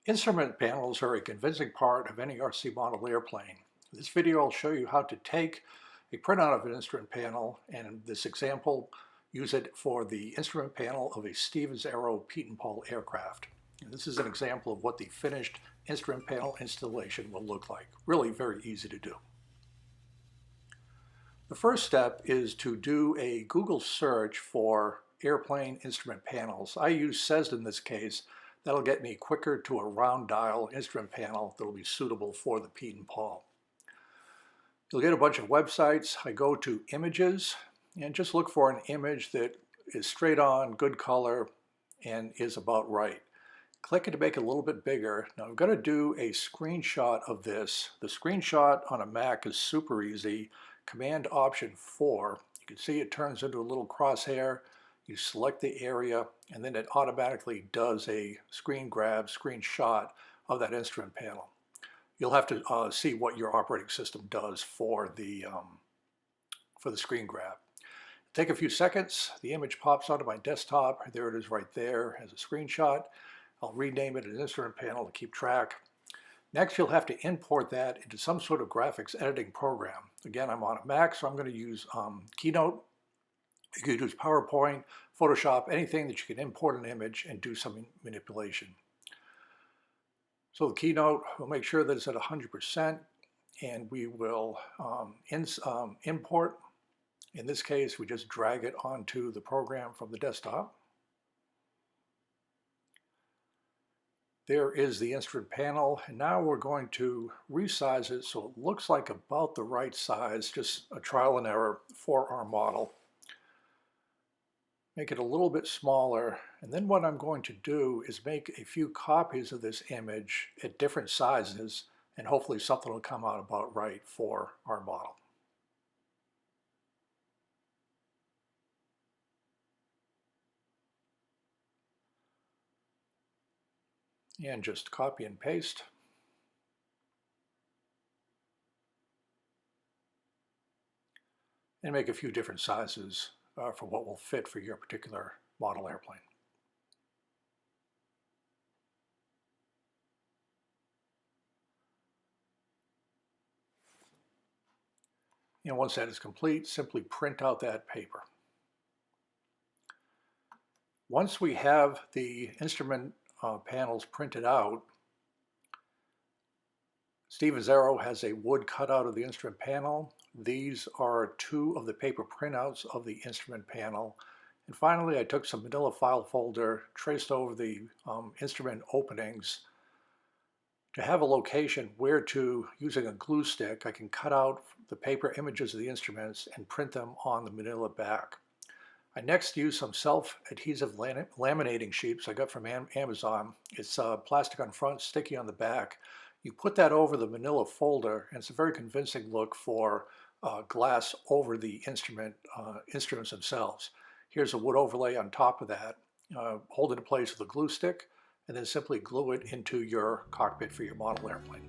Instrument panels are a convincing part of any RC model airplane. In this video, I'll show you how to take a printout of an instrument panel, and in this example, use it for the instrument panel of a Stevens Aero Pietenpol aircraft. And this is an example of what the finished instrument panel installation will look like. Really very easy to do. The first step is to do a Google search for airplane instrument panels. I use CESD in this case. That'll get me quicker to a round dial instrument panel that'll be suitable for the Pietenpol. You'll get a bunch of websites. I go to images and just look for an image that is straight on, good color, and is about right. Click it to make it a little bit bigger. Now I'm going to do a screenshot of this. The screenshot on a Mac is super easy. Command Option 4. You can see it turns into a little crosshair. You select the area, and then it automatically does a screen grab, screenshot of that instrument panel. You'll have to see what your operating system does for the screen grab. Take a few seconds. The image pops onto my desktop. There it is right there as a screenshot. I'll rename it an instrument panel to keep track. Next, you'll have to import that into some sort of graphics editing program. Again, I'm on a Mac, so I'm going to use Keynote. You could use PowerPoint, Photoshop, anything that you can import an image and do some manipulation. So the Keynote, we'll make sure that it's at 100%, and we will import. In this case, we just drag it onto the program from the desktop. There is the instrument panel, and now we're going to resize it so it looks like about the right size, just a trial and error for our model. Make it a little bit smaller, and then what I'm going to do is make a few copies of this image at different sizes, and hopefully something will come out about right for our model. And just copy and paste. And make a few different sizes for what will fit for your particular model airplane. And once that is complete, simply print out that paper. Once we have the instrument panels printed out, Stevens Aero has a wood cutout of the instrument panel. These are two of the paper printouts of the instrument panel. And finally, I took some manila file folder, traced over the instrument openings to have a location where to, using a glue stick, I can cut out the paper images of the instruments and print them on the manila back. I next used some self-adhesive laminating sheets I got from Amazon. It's plastic on front, sticky on the back. You put that over the manila folder, and it's a very convincing look for glass over the instruments themselves. Here's a wood overlay on top of that. Hold it in place with a glue stick, and then simply glue it into your cockpit for your model airplane.